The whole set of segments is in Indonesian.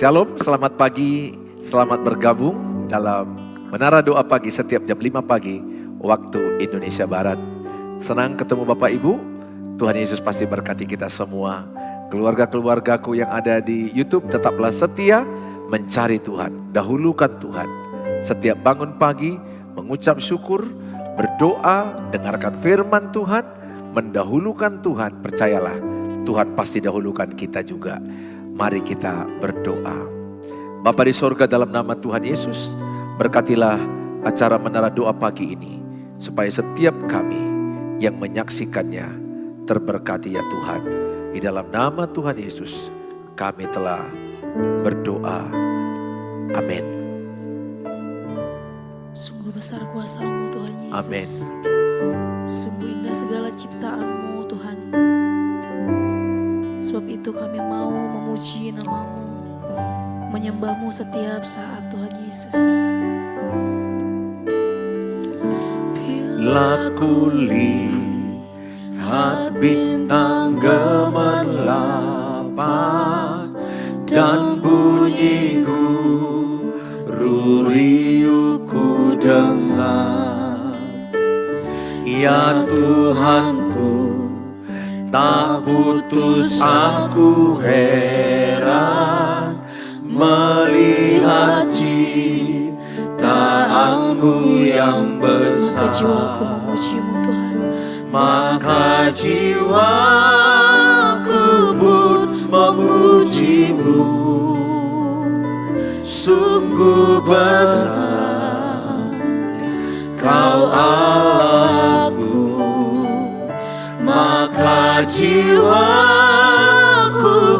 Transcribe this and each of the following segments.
Shalom, selamat pagi, selamat bergabung dalam Menara Doa Pagi setiap jam 5 pagi waktu Indonesia Barat. Senang ketemu Bapak Ibu, Tuhan Yesus pasti berkati kita semua. Keluarga-keluargaku yang ada di YouTube tetaplah setia mencari Tuhan, dahulukan Tuhan. Setiap bangun pagi mengucap syukur, berdoa, dengarkan firman Tuhan, mendahulukan Tuhan, percayalah Tuhan pasti dahulukan kita juga. Mari kita berdoa. Bapa di sorga, dalam nama Tuhan Yesus, berkatilah acara Menara Doa Pagi ini, supaya setiap kami yang menyaksikannya terberkati ya Tuhan. Di dalam nama Tuhan Yesus kami telah berdoa. Amin. Sungguh besar kuasa-Mu Tuhan Yesus. Amin. Sungguh indah segala ciptaan-Mu Tuhan. Sebab itu kami mau memuji nama-Mu, menyembah-Mu setiap saat Tuhan Yesus. Bila kulihat bintang gemerlapan dan bunyi guru riuhku dengar, ya Tuhanku, tak putus aku heran melihat ciptaan-Mu yang besar. Jiwaku memuji-Mu Tuhan. Maka jiwaku pun memuji-Mu. Sungguh besar Kau Allahku, maka jiwaku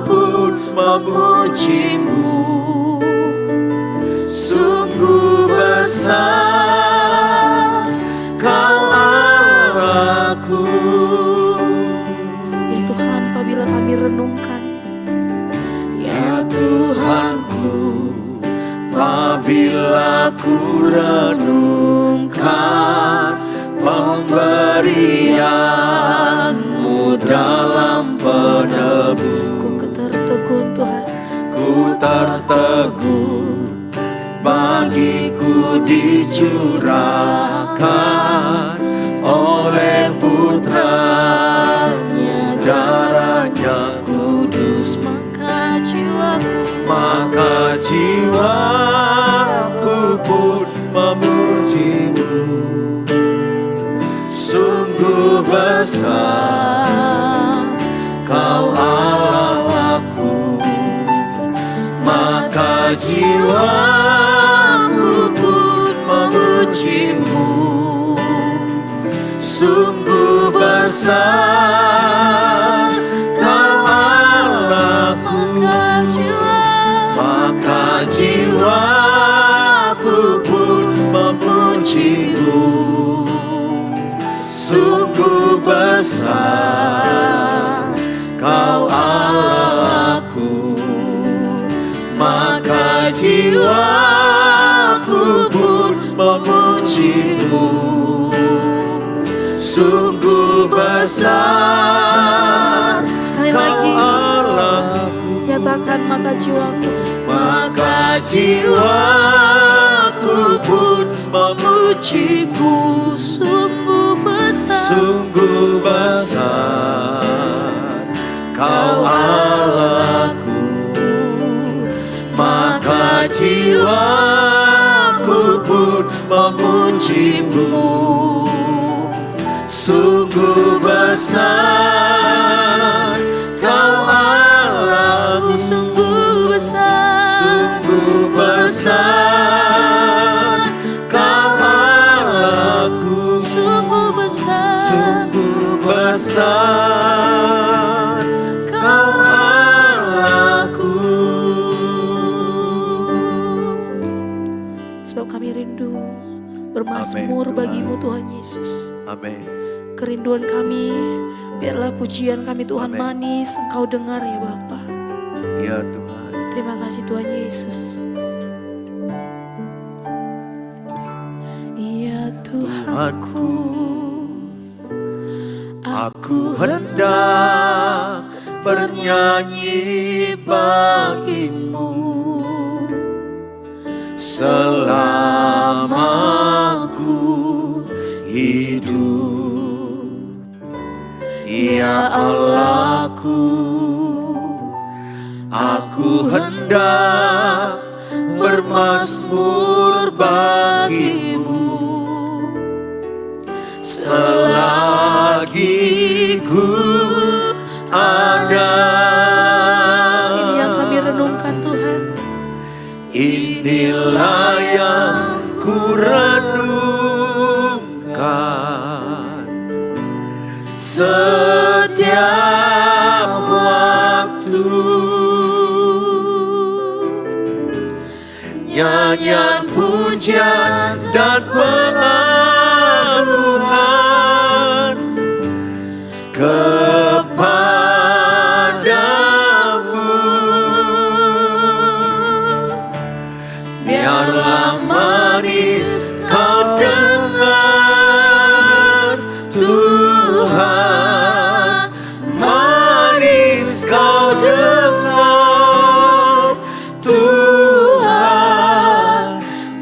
pun memuji-Mu. Sungguh besar Kau Allahku. Ya Tuhan, apabila kami renungkan, Ya Tuhanku, apabila ku renungkan pemberian-Mu dalam penebus, ku tertegun Tuhan. ku tertegun, bagiku dicurahkan oleh Putra-Nya, darahnya Kudus, maka jiwaku pun memuji-Mu. Sungguh besar Kau Allahku, maka jiwaku pun memuji-Mu. Sungguh besar Kau Allahku, maka jiwaku pun memuji-Mu. Sungguh besar Kau Allahku, maka jiwaku pun memuji-Mu. Sungguh besar sekali lagi nyatakan, maka jiwaku pun memuji-Mu. Sungguh besar Kau Allahku, maka jiwaku pun memuji-Mu. Sungguh besar Kau Allahku, sungguh besar, sungguh besar Kau Allahku, sungguh besar, sungguh besar Kau Allahku. Sebab kami rindu bermazmur Amin, Tuhan. bagi-Mu Tuhan Yesus. Amin. Kerinduan kami, biarlah pujian kami Tuhan Amin. manis, Engkau dengar ya Bapa. Ya Tuhan. Terima kasih Tuhan Yesus. Ya Tuhanku, aku hendak bernyanyi bagimu. selama ku hidup. Ya Allahku, aku hendak bermazmur bagimu selagi ku ada. Ini yang kami renungkan Tuhan. Inilah yang ku renungkan setiap waktu. Nyanyian pujian dan pengagungan kepadamu. Biarlah manis kau dengar Tuhan, manis kau dengar Tuhan,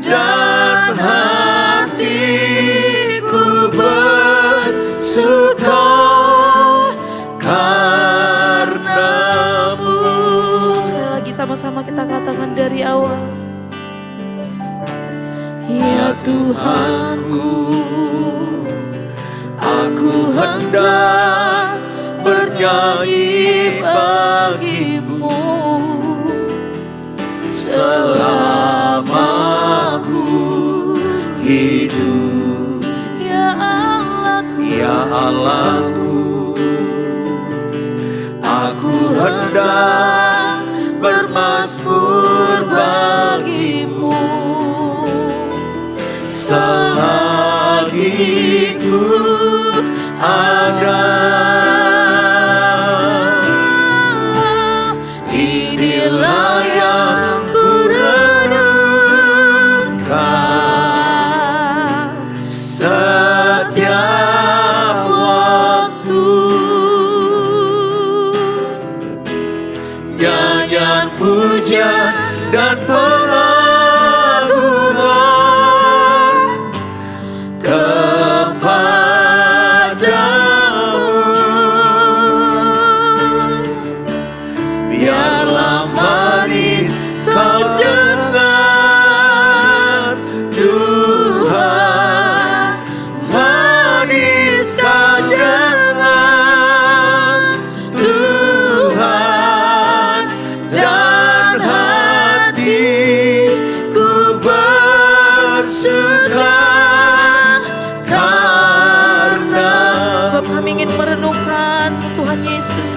dan hatiku bersuka karenamu. Sekali lagi sama-sama kita katakan dari awal. Ya Tuhanku, aku hendak bernyanyi bagimu selama ku hidup. ya Allahku, Ya Allahku, aku hendak bermazmur bagimu selagi ku ada. Inilah yang ku renungkan setiap waktu. Nyanyian pujian dan pengagungan kepadamu. Biarlah manis kau dengar Tuhan, manis kau dengar Tuhan, dan hatiku bersuka karena. sebab kami ingin merenungkan Tuhan Yesus.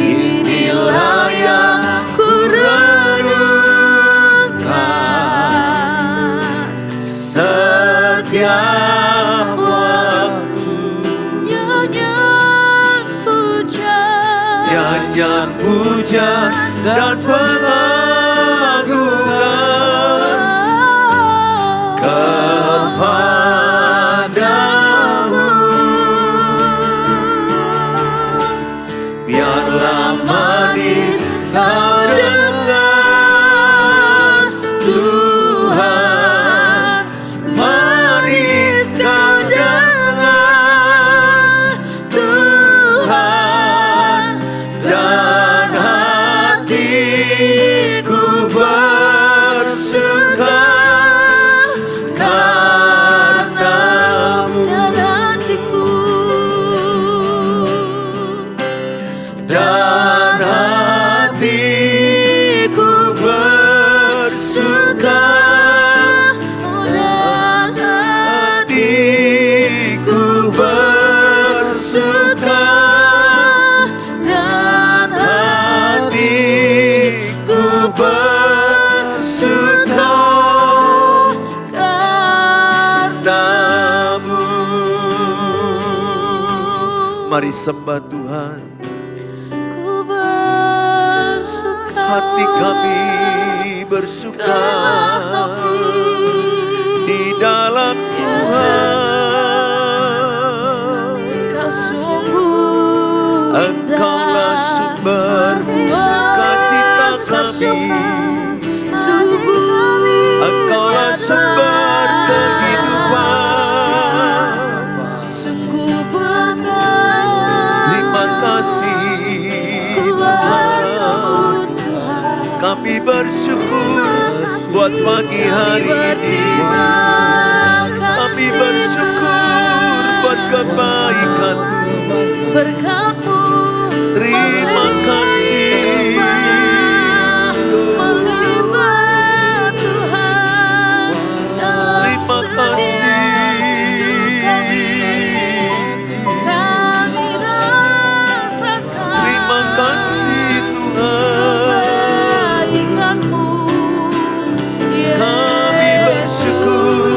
Inilah yang ku renungkan setiap waktu. Nyanyian pujian, Nyanyian pujian dan pengagungan kepadamu. Biarlah manis kau dengar Tuhan, manis kau dengar Tuhan, dan hatiku bersuka karenamu. dan hatiku Dan hatiku bersuka, dan hatiku bersuka, dan hatiku bersuka karenamu. Mari sembah Tuhan. ku bersuka, Hati kami bersuka di dalam Tuhan. Kau sungguh Engkaulah sumber sukacita kami. sungguh Kami bersyukur buat pagi hari ini. Kami bersyukur buat kebaikan berkat-Mu. Terima kasih. Melimpah Tuhan dalam Terima kasih. kami rasakan Terima kasih Tuhan. kebaikan-Mu, Kami bersyukur.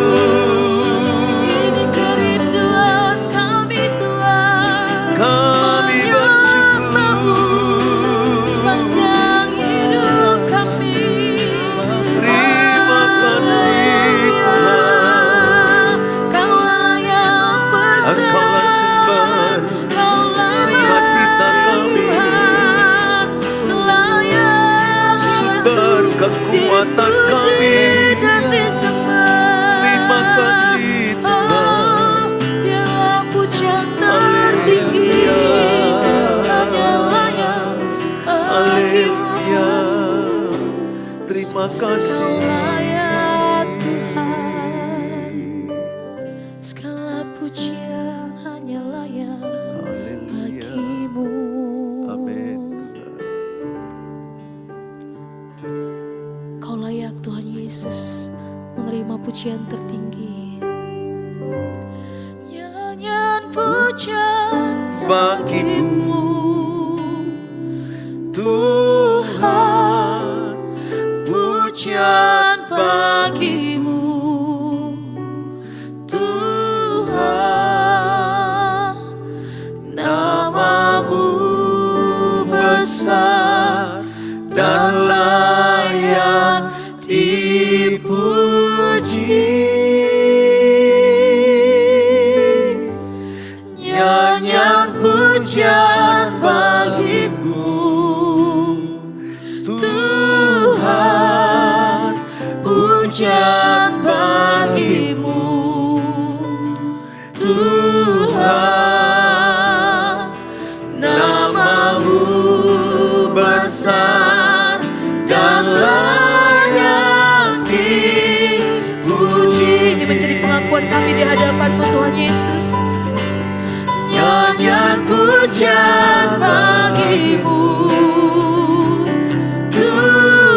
ini kerinduan kami Tuhan, Kami menyembah-Mu sepanjang hidup kami. Terima kasih Tuhan. Kaulah yang besar, Engkaulah sumber Kaulah sukacita kami, Tuhan, layak sumber kekuatan kami. dan disembah. Terima kasih Tuhan. Biarlah pujian tertinggi hanya layak Haleluya. bagimu. Terima kasih. Layak Tuhan, segala pujian hanya layak Haleluya. bagimu. Amin Tuhan. Kau layak Tuhan Yesus menerima pujian tertinggi. Nyanyian pujian Bagimu bagimu, Tuhan, pujian bagimu, Tuhan. Namamu besar dan layak dipuji. Nyanyian pujian bagimu, Tuhan. Pujian bagimu, Tuhan. Namamu besar dan layak dipuji. Ini menjadi pengakuan kami di hadapan-Mu Tuhan Yesus. Nyanyian pujian bagimu,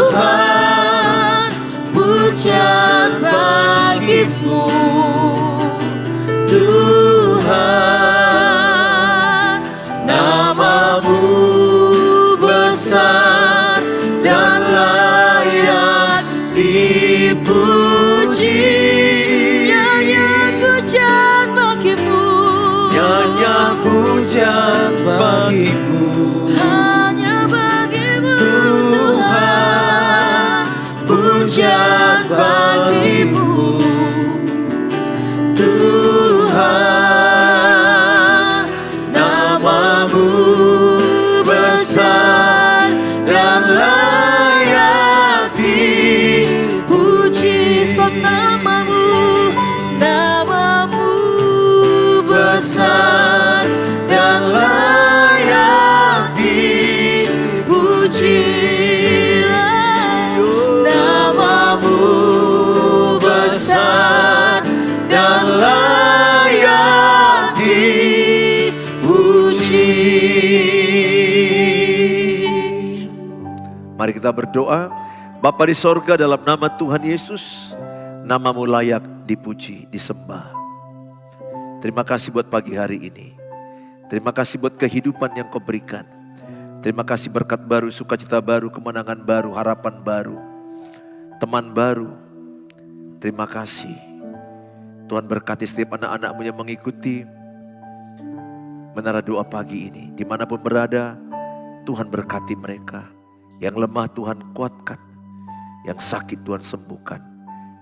Tuhan. Pujian bagimu, Tuhan. Namamu besar dan layak dipuji. Nyanyian pujian bagimu, Nyanyian pujian bagimu, hanya bagimu Tuhan. Pujian bagimu, Tuhan. Namamu besar dan layak dipuji. Sebab namamu besar dan layak dipuji. Namamu besar dan layak dipuji. Mari kita berdoa. Bapa di sorga, dalam nama Tuhan Yesus, namamu layak dipuji, disembah. Terima kasih buat pagi hari ini. Terima kasih buat kehidupan yang Kau berikan. Terima kasih berkat baru, sukacita baru, kemenangan baru, harapan baru, teman baru. Terima kasih. Tuhan berkati setiap anak-anak-Mu yang mengikuti menara doa pagi ini. Dimanapun berada, Tuhan berkati mereka. Yang lemah Tuhan kuatkan. Yang sakit Tuhan sembuhkan.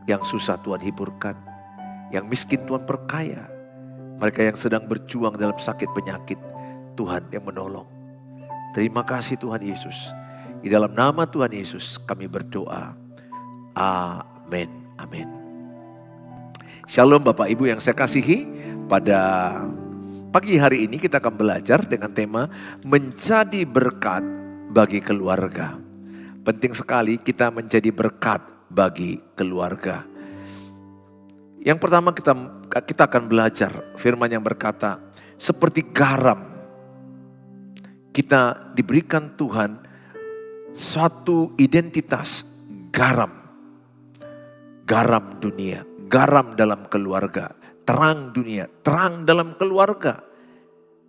Yang susah Tuhan hiburkan. Yang miskin Tuhan perkaya. Mereka yang sedang berjuang dalam sakit penyakit, Tuhan yang menolong. Terima kasih Tuhan Yesus. Di dalam nama Tuhan Yesus kami berdoa. Amin. Amin. Shalom Bapak Ibu yang saya kasihi. Pada pagi hari ini kita akan belajar dengan tema menjadi berkat bagi keluarga. Penting sekali kita menjadi berkat bagi keluarga. Yang pertama kita akan belajar firman yang berkata, seperti garam, kita diberikan Tuhan suatu identitas garam. Garam dunia, garam dalam keluarga, terang dunia, terang dalam keluarga.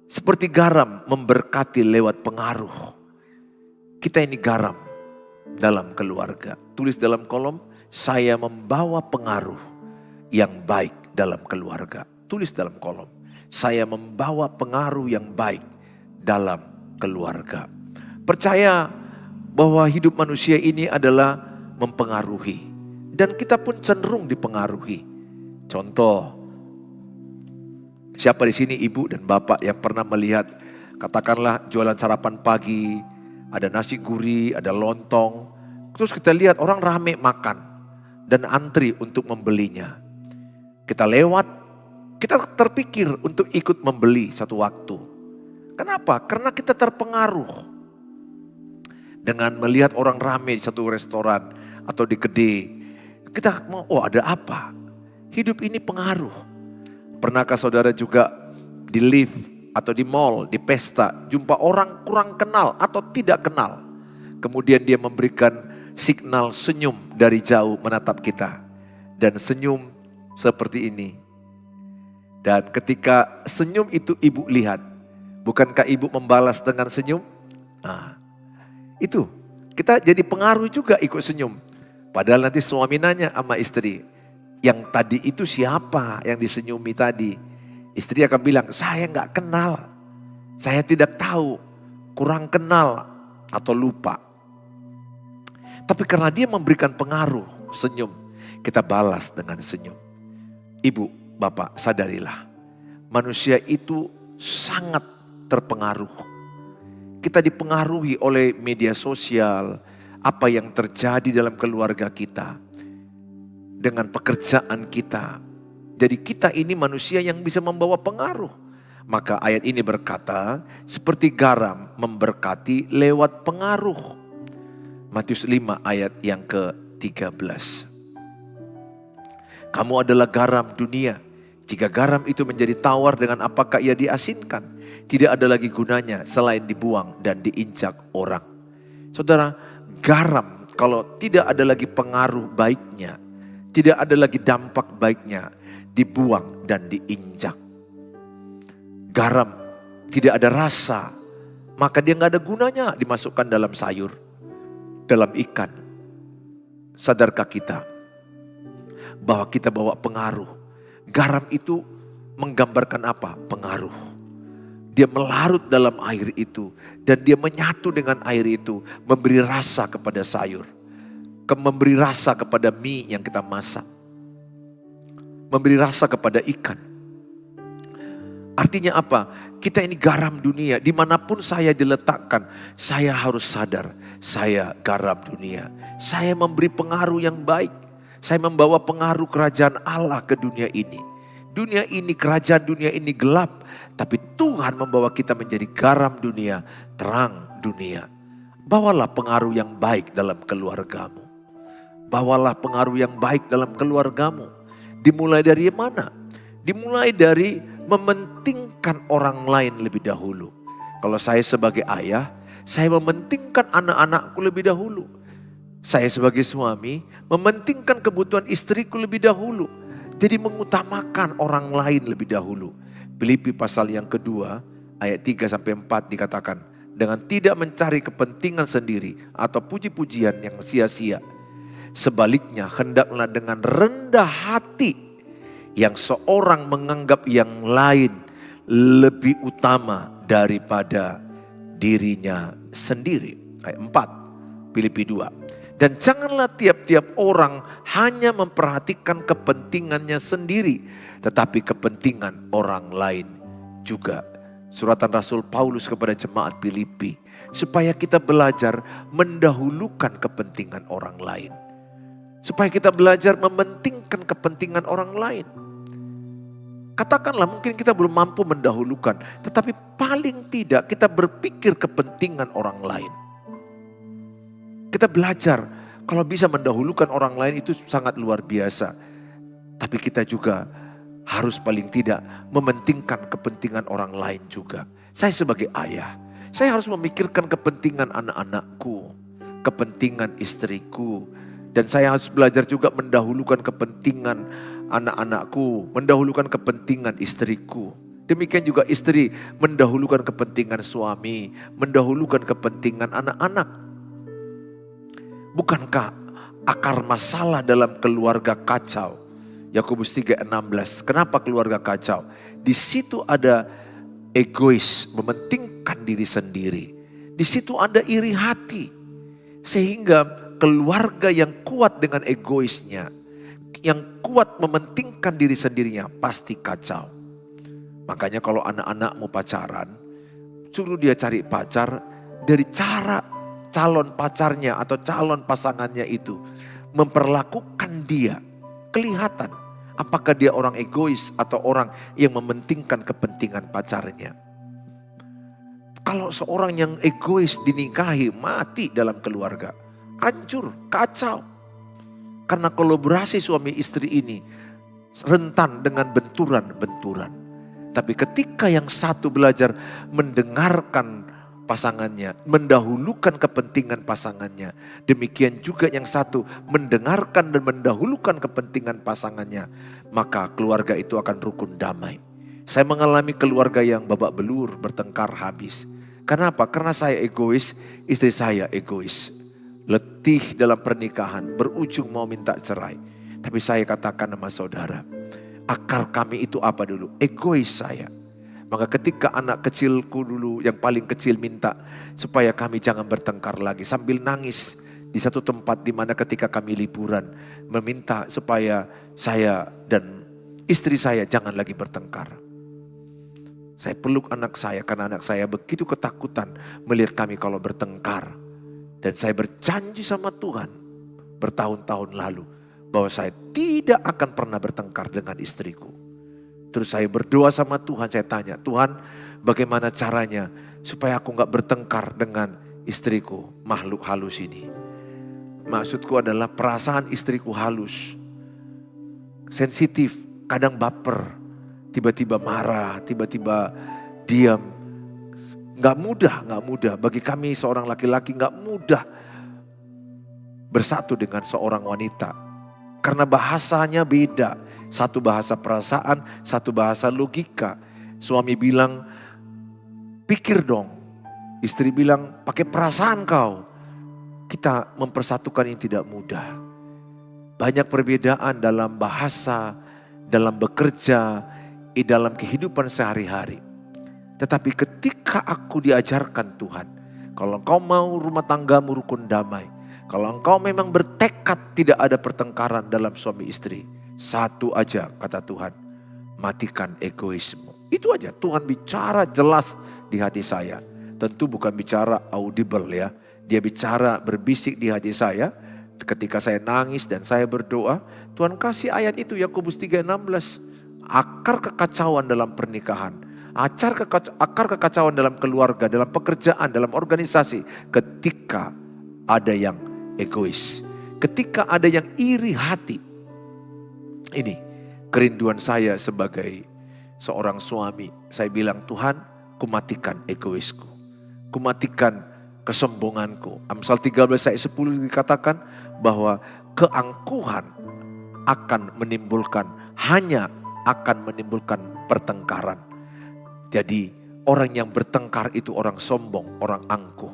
Seperti garam memberkati lewat pengaruh. Kita ini garam dalam keluarga. Tulis dalam kolom, saya membawa pengaruh yang baik dalam keluarga. Tulis dalam kolom, saya membawa pengaruh yang baik dalam keluarga. Percaya bahwa hidup manusia ini adalah mempengaruhi. Dan kita pun cenderung dipengaruhi. Contoh, siapa di sini ibu dan bapak yang pernah melihat, katakanlah jualan sarapan pagi, ada nasi gurih, ada lontong. Terus kita lihat orang rame makan dan antri untuk membelinya. Kita lewat, kita terpikir untuk ikut membeli satu waktu. Kenapa? Karena kita terpengaruh dengan melihat orang rame di satu restoran atau di kedai. Kita mau, oh ada apa? Hidup ini pengaruh. Pernahkah saudara juga di lift atau di mall, di pesta, jumpa orang kurang kenal atau tidak kenal. Kemudian dia memberikan signal senyum dari jauh menatap kita. Dan senyum seperti ini. Dan ketika senyum itu ibu lihat, bukankah ibu membalas dengan senyum? Nah, itu kita jadi pengaruh juga ikut senyum. Padahal nanti suami nanya sama istri, yang tadi itu siapa yang disenyumi tadi? Istri akan bilang, saya gak kenal, saya tidak tahu, kurang kenal atau lupa. Tapi karena dia memberikan pengaruh, senyum, kita balas dengan senyum. Ibu, bapak, sadarilah, manusia itu sangat terpengaruh. Kita dipengaruhi oleh media sosial, apa yang terjadi dalam keluarga kita, dengan pekerjaan kita. Jadi kita ini manusia yang bisa membawa pengaruh. Maka ayat ini berkata, seperti garam memberkati lewat pengaruh. Matius 5 ayat yang ke-13. Kamu adalah garam dunia. Jika garam itu menjadi tawar, dengan apakah ia diasinkan? Tidak ada lagi gunanya selain dibuang dan diinjak orang. Saudara, garam kalau tidak ada lagi pengaruh baiknya, tidak ada lagi dampak baiknya, dibuang dan diinjak. Garam tidak ada rasa, maka dia gak ada gunanya dimasukkan dalam sayur, dalam ikan. Sadarkah kita bahwa kita bawa pengaruh? Garam itu menggambarkan apa? Pengaruh. Dia melarut dalam air itu dan dia menyatu dengan air itu, memberi rasa kepada sayur, memberi rasa kepada mie yang kita masak, memberi rasa kepada ikan. Artinya apa? Kita ini garam dunia. Dimanapun saya diletakkan, saya harus sadar, saya garam dunia. Saya memberi pengaruh yang baik. Saya membawa pengaruh kerajaan Allah ke dunia ini. Dunia ini, kerajaan dunia ini gelap. Tapi Tuhan membawa kita menjadi garam dunia, terang dunia. Bawalah pengaruh yang baik dalam keluargamu. Bawalah pengaruh yang baik dalam keluargamu. Dimulai dari mana? Dimulai dari mementingkan orang lain lebih dahulu. Kalau saya sebagai ayah, saya mementingkan anak-anakku lebih dahulu. Saya sebagai suami, mementingkan kebutuhan istriku lebih dahulu. Jadi mengutamakan orang lain lebih dahulu. Filipi pasal yang kedua, ayat 3-4 dikatakan, dengan tidak mencari kepentingan sendiri atau puji-pujian yang sia-sia. Sebaliknya hendaklah dengan rendah hati, yang seorang menganggap yang lain lebih utama daripada dirinya sendiri. Ayat 4, Filipi 2. Dan janganlah tiap-tiap orang hanya memperhatikan kepentingannya sendiri, tetapi kepentingan orang lain juga. Suratan Rasul Paulus kepada jemaat Filipi, supaya kita belajar mendahulukan kepentingan orang lain. Supaya kita belajar mementingkan kepentingan orang lain. Katakanlah mungkin kita belum mampu mendahulukan, tetapi paling tidak kita berpikir kepentingan orang lain. Kita belajar kalau bisa mendahulukan orang lain itu sangat luar biasa. Tapi kita juga harus paling tidak mementingkan kepentingan orang lain juga. Saya sebagai ayah, saya harus memikirkan kepentingan anak-anakku, kepentingan istriku. Dan saya harus belajar juga mendahulukan kepentingan anak-anakku, mendahulukan kepentingan istriku. Demikian juga istri mendahulukan kepentingan suami, mendahulukan kepentingan anak-anak. Bukankah akar masalah dalam keluarga kacau? Yakobus 3:16. Kenapa keluarga kacau? Di situ ada egois, mementingkan diri sendiri. Di situ ada iri hati. Sehingga keluarga yang kuat dengan egoisnya, yang kuat mementingkan diri sendirinya, pasti kacau. Makanya kalau anak-anakmu pacaran, suruh dia cari pacar dari cara calon pacarnya atau calon pasangannya itu memperlakukan dia. Kelihatan apakah dia orang egois atau orang yang mementingkan kepentingan pacarnya. Kalau seorang yang egois dinikahi, mati dalam keluarga. Hancur, kacau. Karena kolaborasi suami istri ini rentan dengan benturan-benturan. Tapi ketika yang satu belajar mendengarkan pasangannya, mendahulukan kepentingan pasangannya. Demikian juga yang satu mendengarkan dan mendahulukan kepentingan pasangannya. Maka keluarga itu akan rukun damai. Saya mengalami keluarga yang babak belur, bertengkar habis. Kenapa? Karena saya egois, istri saya egois. Letih dalam pernikahan, berujung mau minta cerai. Tapi saya katakan sama saudara, akar kami itu apa dulu? Egois saya. Maka ketika anak kecilku dulu yang paling kecil minta supaya kami jangan bertengkar lagi. Sambil nangis di satu tempat di mana ketika kami liburan. Meminta supaya saya dan istri saya jangan lagi bertengkar. Saya peluk anak saya karena anak saya begitu ketakutan melihat kami kalau bertengkar. Dan saya berjanji sama Tuhan bertahun-tahun lalu bahwa saya tidak akan pernah bertengkar dengan istriku. Terus saya berdoa sama Tuhan, saya tanya, Tuhan bagaimana caranya supaya aku gak bertengkar dengan istriku, makhluk halus ini. Maksudku adalah perasaan istriku halus, sensitif, kadang baper, tiba-tiba marah, tiba-tiba diam. Gak mudah. Bagi kami seorang laki-laki gak mudah bersatu dengan seorang wanita. Karena bahasanya beda. Satu bahasa perasaan, satu bahasa logika. Suami bilang, pikir dong. Istri bilang, pakai perasaan kau. Kita mempersatukan yang tidak mudah. Banyak perbedaan dalam bahasa, dalam bekerja, dalam kehidupan sehari-hari. Tetapi ketika aku diajarkan Tuhan, kalau engkau mau rumah tanggamu rukun damai, kalau engkau memang bertekad tidak ada pertengkaran dalam suami istri, satu aja kata Tuhan, matikan egoisme. Itu aja, Tuhan bicara jelas di hati saya. Tentu bukan bicara audible ya, dia bicara berbisik di hati saya. Ketika saya nangis dan saya berdoa, Tuhan kasih ayat itu Yakobus 3:16. Akar kekacauan dalam pernikahan, akar kekacauan dalam keluarga, dalam pekerjaan, dalam organisasi. Ketika ada yang egois, ketika ada yang iri hati. Ini kerinduan saya sebagai seorang suami. Saya bilang, Tuhan, kumatikan egoisku, kumatikan kesombonganku. Amsal 13 ayat 10 dikatakan bahwa keangkuhan akan menimbulkan pertengkaran. Jadi orang yang bertengkar itu orang sombong, orang angkuh.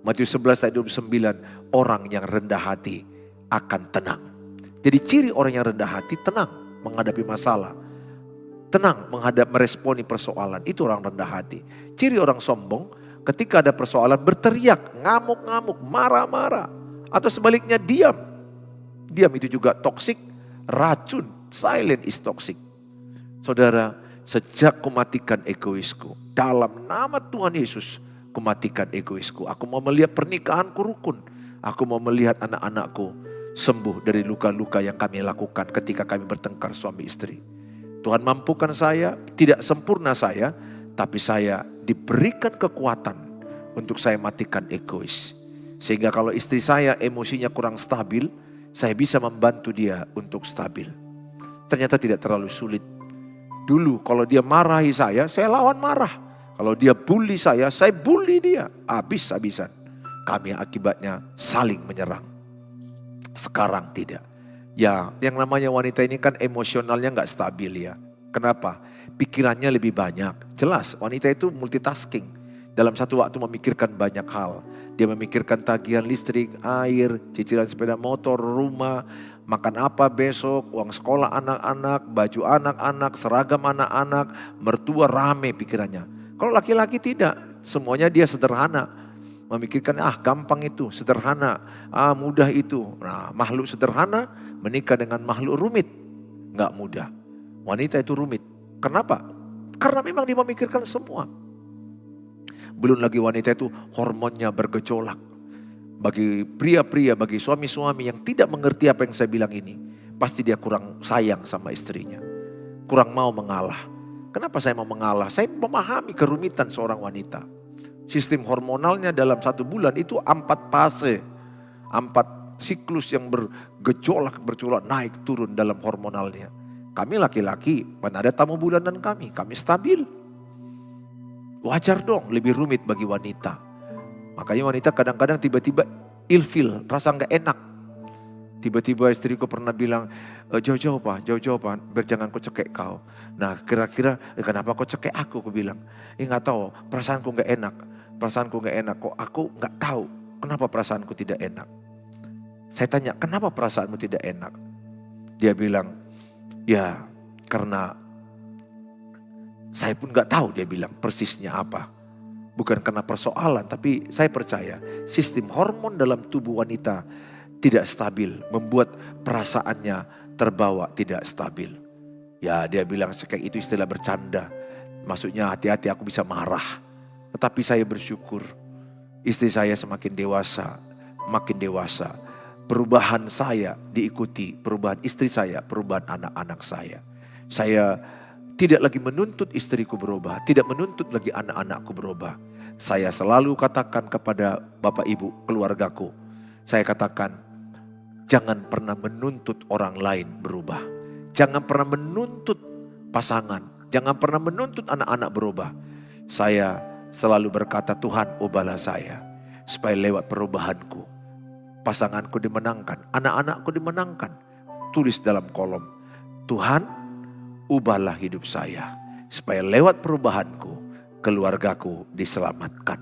Matius 11 ayat 29, orang yang rendah hati akan tenang. Jadi ciri orang yang rendah hati tenang menghadapi masalah. Tenang meresponi persoalan, itu orang rendah hati. Ciri orang sombong ketika ada persoalan berteriak, ngamuk-ngamuk, marah-marah. Atau sebaliknya diam. Diam itu juga toksik, racun, silent is toxic. Saudara, sejak kumatikan egoisku, dalam nama Tuhan Yesus, kumatikan egoisku. Aku mau melihat pernikahanku rukun. Aku mau melihat anak-anakku sembuh dari luka-luka yang kami lakukan ketika kami bertengkar suami istri. Tuhan mampukan saya, tidak sempurna saya, tapi saya diberikan kekuatan untuk saya matikan egois. Sehingga kalau istri saya emosinya kurang stabil, saya bisa membantu dia untuk stabil. Ternyata tidak terlalu sulit. Dulu kalau dia marahi saya lawan marah. Kalau dia bully saya bully dia. Habis-habisan. Kami akibatnya saling menyerang. Sekarang tidak. Ya, yang namanya wanita ini kan emosionalnya nggak stabil ya. Kenapa? Pikirannya lebih banyak. Jelas, wanita itu multitasking. Dalam satu waktu memikirkan banyak hal. Dia memikirkan tagihan listrik, air, cicilan sepeda motor, rumah, makan apa besok, uang sekolah anak-anak, baju anak-anak, seragam anak-anak, mertua, rame pikirannya. Kalau laki-laki tidak, semuanya dia sederhana. Memikirkan gampang itu, sederhana, mudah itu. Nah, makhluk sederhana menikah dengan makhluk rumit, nggak mudah. Wanita itu rumit. Kenapa? Karena memang dia memikirkan semua. Belum lagi wanita itu hormonnya bergejolak. Bagi pria-pria, bagi suami-suami yang tidak mengerti apa yang saya bilang ini, pasti dia kurang sayang sama istrinya. Kurang mau mengalah. Kenapa saya mau mengalah? Saya memahami kerumitan seorang wanita. Sistem hormonalnya dalam 1 bulan itu 4 fase. 4 siklus yang bergejolak, naik turun dalam hormonalnya. Kami laki-laki, mana ada tamu bulanan kami stabil. Wajar dong lebih rumit bagi wanita. Makanya wanita kadang-kadang tiba-tiba ilfil, rasa gak enak. Tiba-tiba istriku pernah bilang, jauh-jauh pak, biar jangan ku cekek kau. Nah kira-kira kenapa kau cekek aku bilang. Gak tahu, perasaanku gak enak. Kok aku gak tahu kenapa perasaanku tidak enak. Saya tanya, kenapa perasaanmu tidak enak? Dia bilang, ya karena saya pun gak tahu, dia bilang persisnya apa. Bukan karena persoalan, tapi saya percaya sistem hormon dalam tubuh wanita tidak stabil. Membuat perasaannya terbawa tidak stabil. Ya dia bilang kayak itu istilah bercanda. Maksudnya hati-hati aku bisa marah. Tetapi saya bersyukur istri saya semakin dewasa, makin dewasa. Perubahan saya diikuti, perubahan istri saya, perubahan anak-anak saya. Saya tidak lagi menuntut istriku berubah, tidak menuntut lagi anak-anakku berubah. Saya selalu katakan kepada bapak ibu keluargaku, saya katakan jangan pernah menuntut orang lain berubah. Jangan pernah menuntut pasangan, jangan pernah menuntut anak-anak berubah. Saya selalu berkata, Tuhan ubahlah saya supaya lewat perubahanku pasanganku dimenangkan, anak-anakku dimenangkan. Tulis dalam kolom, Tuhan ubahlah hidup saya supaya lewat perubahanku keluargaku diselamatkan,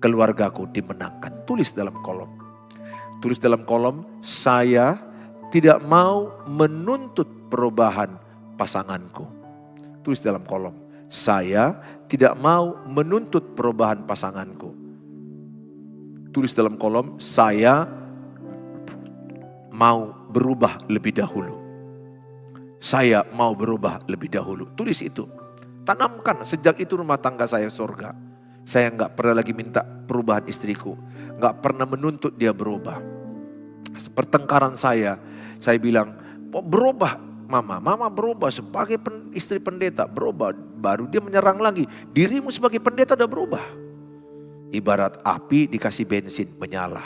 keluargaku dimenangkan. Tulis dalam kolom. Tulis dalam kolom, saya tidak mau menuntut perubahan pasanganku. Tulis dalam kolom, saya tidak mau menuntut perubahan pasanganku. Tulis dalam kolom, saya mau berubah lebih dahulu. Saya mau berubah lebih dahulu. Tulis itu. Tanamkan sejak itu rumah tangga saya surga. Saya gak pernah lagi minta perubahan istriku. Gak pernah menuntut dia berubah. Pertengkaran saya bilang, berubah mama. Mama berubah sebagai istri pendeta. Berubah. Baru dia menyerang lagi. Dirimu sebagai pendeta udah berubah. Ibarat api dikasih bensin menyala.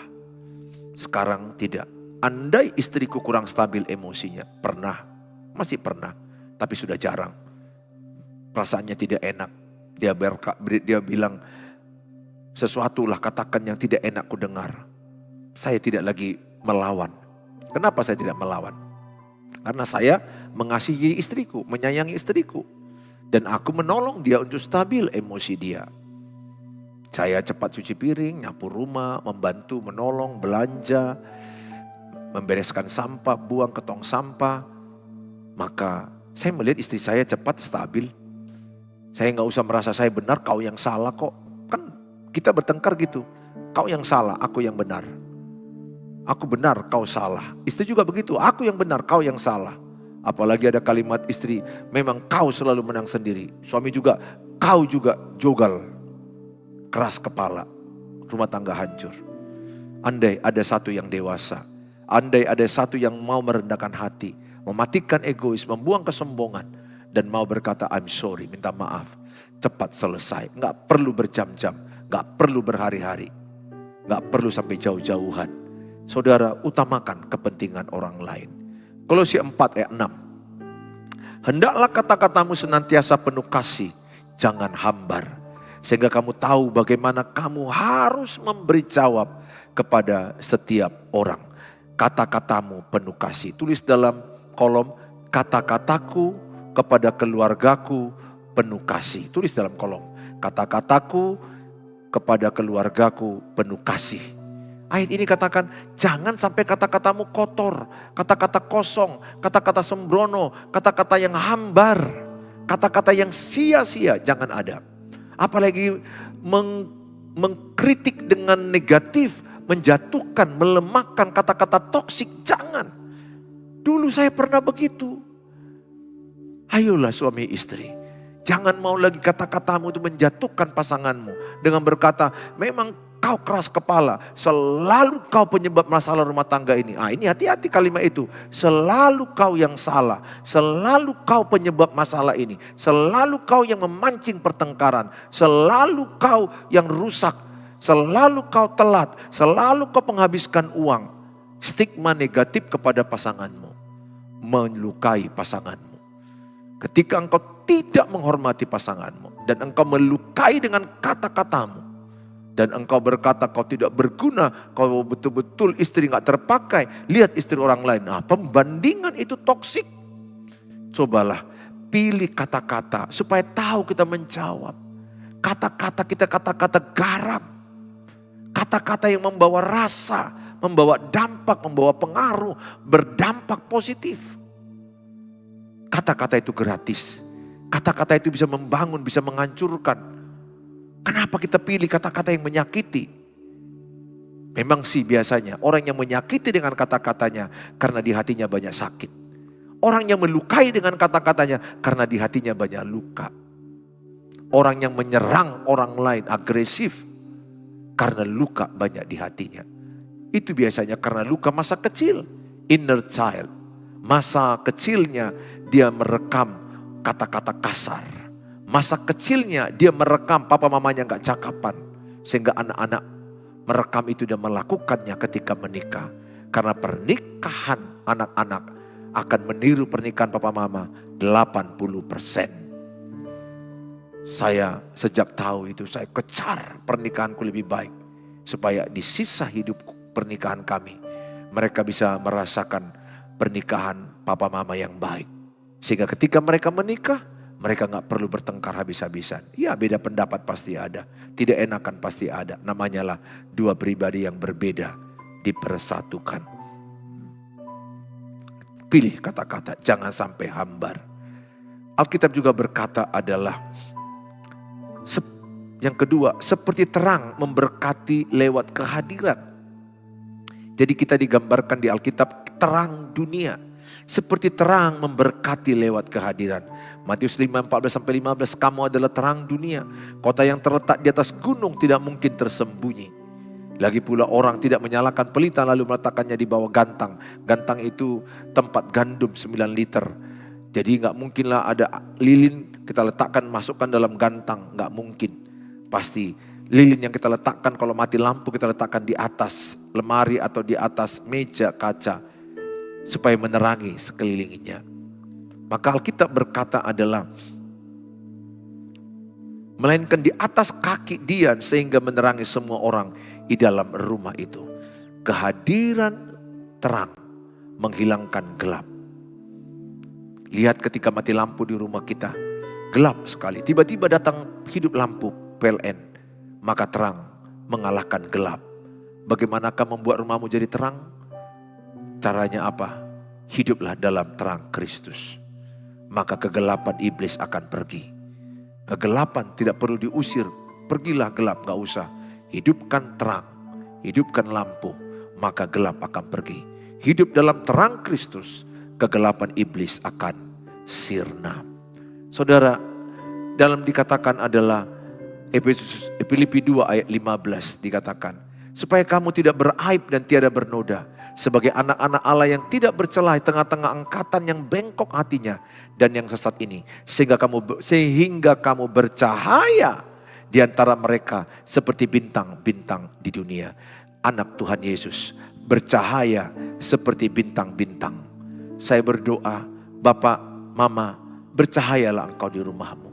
Sekarang tidak. Andai istriku kurang stabil emosinya. Pernah. Masih pernah. Tapi sudah jarang. Perasaannya tidak enak. Dia bilang, sesuatu lah katakan yang tidak enak ku dengar. Saya tidak lagi melawan. Kenapa saya tidak melawan? Karena saya mengasihi istriku, menyayangi istriku. Dan aku menolong dia untuk stabil emosi dia. Saya cepat cuci piring, nyapu rumah, membantu, menolong, belanja, membereskan sampah, buang ke tong sampah. Maka saya melihat istri saya cepat stabil. Saya gak usah merasa saya benar, kau yang salah kok. Kan kita bertengkar gitu. Kau yang salah, aku yang benar. Aku benar, kau salah. Istri juga begitu, aku yang benar, kau yang salah. Apalagi ada kalimat istri, memang kau selalu menang sendiri. Suami juga, kau juga jogal. Keras kepala, rumah tangga hancur. Andai ada satu yang dewasa. Andai ada satu yang mau merendahkan hati. Mematikan egois, membuang kesombongan. Dan mau berkata I'm sorry, minta maaf. Cepat selesai, gak perlu berjam-jam, gak perlu berhari-hari. Gak perlu sampai jauh-jauhan. Saudara, utamakan kepentingan orang lain. Kolose 4 ayat 6. Hendaklah kata-katamu senantiasa penuh kasih, jangan hambar. Sehingga kamu tahu bagaimana kamu harus memberi jawab kepada setiap orang. Kata-katamu penuh kasih. Tulis dalam kolom, kata-kataku kepada keluargaku penuh kasih. Tulis dalam kolom, kata-kataku kepada keluargaku penuh kasih. Ayat ini katakan, jangan sampai kata-katamu kotor, kata-kata kosong, kata-kata sembrono, kata-kata yang hambar, kata-kata yang sia-sia, jangan ada. Apalagi mengkritik dengan negatif, menjatuhkan, melemahkan, kata-kata toksik, jangan. Dulu saya pernah begitu. Ayolah suami istri, jangan mau lagi kata-katamu itu menjatuhkan pasanganmu dengan berkata, memang kau keras kepala, selalu kau penyebab masalah rumah tangga ini. Ini hati-hati kalimat itu. Selalu kau yang salah, selalu kau penyebab masalah ini, selalu kau yang memancing pertengkaran, selalu kau yang rusak, selalu kau telat, selalu kau menghabiskan uang. Stigma negatif kepada pasanganmu melukai pasanganmu. Ketika engkau tidak menghormati pasanganmu dan engkau melukai dengan kata-katamu, dan engkau berkata kau tidak berguna, kau betul-betul istri gak terpakai, lihat istri orang lain. Pembandingan itu toksik. Cobalah pilih kata-kata supaya tahu kita menjawab. Kata-kata kita kata-kata garam. Kata-kata yang membawa rasa, membawa dampak, membawa pengaruh, berdampak positif. Kata-kata itu gratis. Kata-kata itu bisa membangun, bisa menghancurkan. Kenapa kita pilih kata-kata yang menyakiti? Memang sih biasanya orang yang menyakiti dengan kata-katanya karena di hatinya banyak sakit. Orang yang melukai dengan kata-katanya karena di hatinya banyak luka. Orang yang menyerang orang lain agresif karena luka banyak di hatinya. Itu biasanya karena luka masa kecil, inner child. Masa kecilnya dia merekam kata-kata kasar. Masa kecilnya dia merekam papa mamanya gak cakapan. Sehingga anak-anak merekam itu dan melakukannya ketika menikah. Karena pernikahan anak-anak akan meniru pernikahan papa mama 80%. Saya sejak tahu itu saya kejar pernikahanku lebih baik. Supaya di sisa hidup pernikahan kami mereka bisa merasakan pernikahan papa mama yang baik. Sehingga ketika mereka menikah, mereka gak perlu bertengkar habis-habisan. Ya beda pendapat pasti ada. Tidak enakan pasti ada. Namanya lah dua pribadi yang berbeda dipersatukan. Pilih kata-kata, jangan sampai hambar. Alkitab juga berkata adalah, yang kedua, seperti terang memberkati lewat kehadiran. Jadi kita digambarkan di Alkitab terang dunia. Seperti terang memberkati lewat kehadiran. Matius 5:14-15, kamu adalah terang dunia. Kota yang terletak di atas gunung tidak mungkin tersembunyi. Lagi pula orang tidak menyalakan pelita lalu meletakkannya di bawah gantang. Gantang itu tempat gandum 9 liter. Jadi gak mungkinlah ada lilin kita letakkan masukkan dalam gantang. Gak mungkin. Pasti lilin yang kita letakkan kalau mati lampu kita letakkan di atas lemari atau di atas meja kaca. Supaya menerangi sekelilingnya. Maka Alkitab berkata adalah melainkan di atas kaki dia sehingga menerangi semua orang di dalam rumah itu. Kehadiran terang menghilangkan gelap. Lihat ketika mati lampu di rumah kita, gelap sekali. Tiba-tiba datang hidup lampu PLN, maka terang mengalahkan gelap. Bagaimanakah membuat rumahmu jadi terang? Caranya apa? Hiduplah dalam terang Kristus. Maka kegelapan iblis akan pergi. Kegelapan tidak perlu diusir. Pergilah gelap, gak usah. Hidupkan terang. Hidupkan lampu. Maka gelap akan pergi. Hidup dalam terang Kristus. Kegelapan iblis akan sirna. Saudara, dalam dikatakan adalah Filipi 2 ayat 15 dikatakan. Supaya kamu tidak beraib dan tiada bernoda. Sebagai anak-anak Allah yang tidak bercelah di tengah-tengah angkatan yang bengkok hatinya. Dan yang sesat ini. Sehingga kamu bercahaya di antara mereka seperti bintang-bintang di dunia. anak Tuhan Yesus bercahaya seperti bintang-bintang. Saya berdoa, Bapak, Mama, bercahayalah engkau di rumahmu.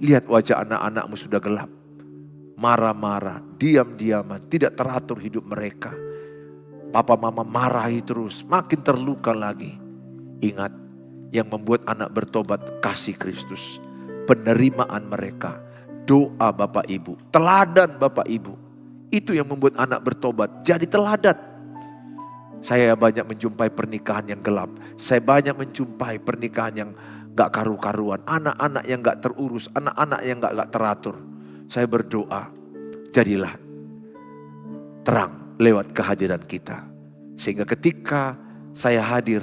Lihat wajah anak-anakmu sudah gelap. Marah-marah, diam-diaman, tidak teratur hidup mereka. Papa Mama marahi terus, makin terluka lagi. Ingat, yang membuat anak bertobat kasih Kristus. Penerimaan mereka, doa Bapak Ibu, teladan Bapak Ibu. Itu yang membuat anak bertobat jadi teladan. Saya banyak menjumpai pernikahan yang gelap. Saya banyak menjumpai pernikahan yang gak karu-karuan. Anak-anak yang gak terurus, anak-anak yang gak teratur. Saya berdoa, jadilah terang lewat kehadiran kita. Sehingga ketika saya hadir,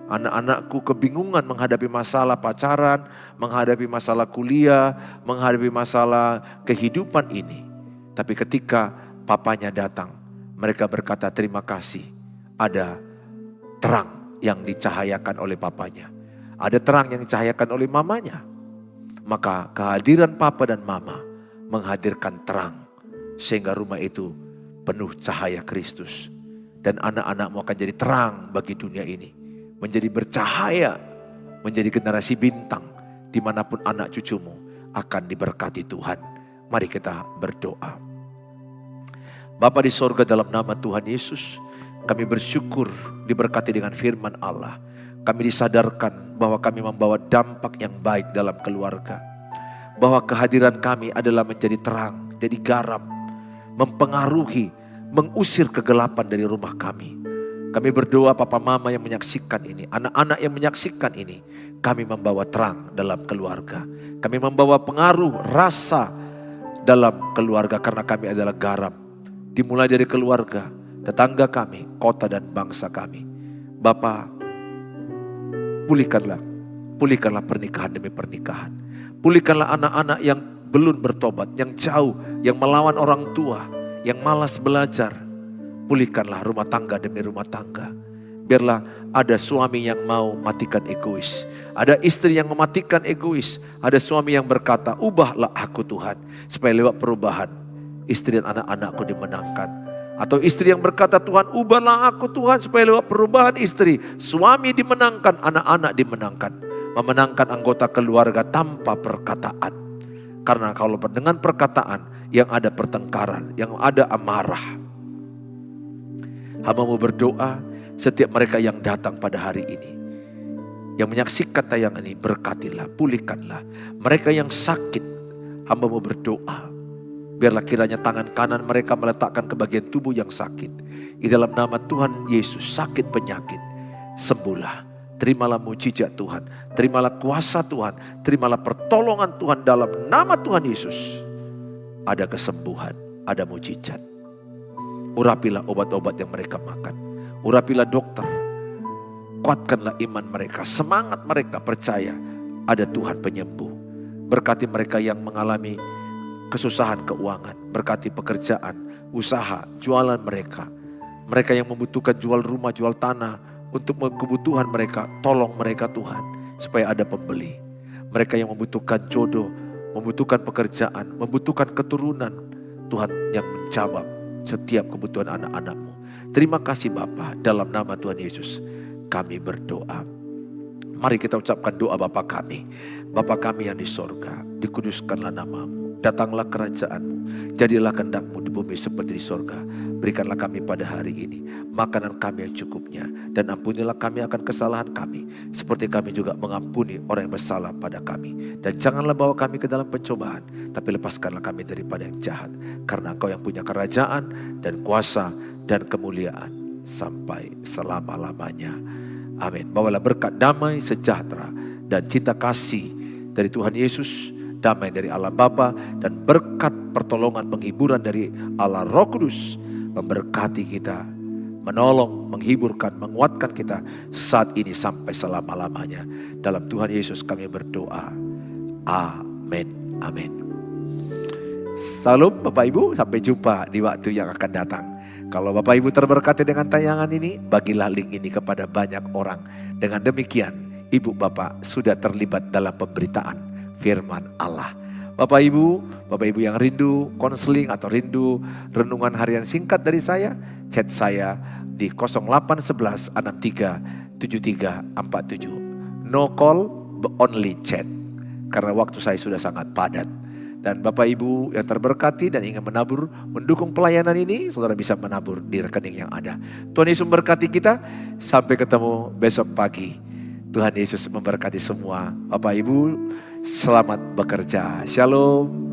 anak-anakku kebingungan menghadapi masalah pacaran, menghadapi masalah kuliah, menghadapi masalah kehidupan ini. Tapi ketika papanya datang, mereka berkata terima kasih. Ada terang yang dicahayakan oleh papanya. Ada terang yang dicahayakan oleh mamanya. Maka kehadiran papa dan mama menghadirkan terang. Sehingga rumah itu penuh cahaya Kristus. Dan anak-anakmu akan jadi terang bagi dunia ini. Menjadi bercahaya, menjadi generasi bintang. Dimanapun anak cucumu akan diberkati Tuhan. Mari kita berdoa. Bapa di sorga, dalam nama Tuhan Yesus, kami bersyukur diberkati dengan firman Allah. Kami disadarkan bahwa kami membawa dampak yang baik dalam keluarga. Bahwa kehadiran kami adalah menjadi terang, jadi garam. Mempengaruhi, mengusir kegelapan dari rumah kami. Kami berdoa Papa Mama yang menyaksikan ini, anak-anak yang menyaksikan ini. Kami membawa terang dalam keluarga. Kami membawa pengaruh, rasa dalam keluarga karena kami adalah garam. Dimulai dari keluarga, tetangga kami, kota dan bangsa kami. Bapa, pulihkanlah pernikahan demi pernikahan. Pulihkanlah anak-anak yang belum bertobat, yang jauh, yang melawan orang tua, yang malas belajar. Pulihkanlah rumah tangga demi rumah tangga. Biarlah ada suami yang mau matikan egois. Ada istri yang mematikan egois. Ada suami yang berkata, ubahlah aku Tuhan. Supaya lewat perubahan, istri dan anak-anakku dimenangkan. Atau istri yang berkata, Tuhan ubahlah aku Tuhan. Supaya lewat perubahan istri, suami dimenangkan, anak-anak dimenangkan. Memenangkan anggota keluarga tanpa perkataan. Karena kalau dengan perkataan, yang ada pertengkaran, yang ada amarah. Hamba-Mu berdoa, setiap mereka yang datang pada hari ini, yang menyaksikan tayangan ini, berkatilah, pulihkanlah. Mereka yang sakit, hamba-Mu berdoa, biarlah kiranya tangan kanan mereka meletakkan ke bagian tubuh yang sakit. Di dalam nama Tuhan Yesus, sakit penyakit, sembuhlah. Terimalah mujizat Tuhan, terimalah kuasa Tuhan, terimalah pertolongan Tuhan dalam nama Tuhan Yesus. Ada kesembuhan, ada mujizat. Urapilah obat-obat yang mereka makan. Urapilah dokter. Kuatkanlah iman mereka, semangat mereka percaya ada Tuhan penyembuh. Berkati mereka yang mengalami kesusahan keuangan. Berkati pekerjaan, usaha, jualan mereka. Mereka yang membutuhkan jual rumah, jual tanah untuk kebutuhan mereka. Tolong mereka Tuhan supaya ada pembeli. Mereka yang membutuhkan jodoh, membutuhkan pekerjaan, membutuhkan keturunan. Tuhan yang menjawab setiap kebutuhan anak-anak-Mu. Terima kasih Bapa, dalam nama Tuhan Yesus kami berdoa. Mari kita ucapkan doa Bapa kami. Bapa kami yang di sorga, dikuduskanlah nama-Mu, datanglah kerajaan-Mu, jadilah kehendak-Mu di bumi seperti di sorga. Berikanlah kami pada hari ini makanan kami yang cukupnya, dan ampunilah kami akan kesalahan kami, seperti kami juga mengampuni orang yang bersalah pada kami. Dan janganlah bawa kami ke dalam pencobaan, tapi lepaskanlah kami daripada yang jahat. Karena Engkau yang punya kerajaan dan kuasa dan kemuliaan sampai selama-lamanya. Amin. Bawalah berkat damai, sejahtera, dan cinta kasih dari Tuhan Yesus, damai dari Allah Bapa, dan berkat pertolongan penghiburan dari Allah Roh Kudus memberkati kita, menolong, menghiburkan, menguatkan kita saat ini sampai selama-lamanya. Dalam Tuhan Yesus kami berdoa. Amin. Amin. Salam Bapak Ibu, sampai jumpa di waktu yang akan datang. Kalau Bapak Ibu terberkati dengan tayangan ini, bagilah link ini kepada banyak orang. Dengan demikian, Ibu Bapak sudah terlibat dalam pemberitaan firman Allah. Bapak Ibu yang rindu konseling atau rindu renungan harian singkat dari saya, chat saya di 0811 63 7347. No call, but only chat. Karena waktu saya sudah sangat padat. Dan Bapak Ibu yang terberkati dan ingin menabur, mendukung pelayanan ini, saudara bisa menabur di rekening yang ada. Tuhan Yesus memberkati kita. Sampai ketemu besok pagi. Tuhan Yesus memberkati semua. Bapak Ibu, selamat bekerja. Shalom.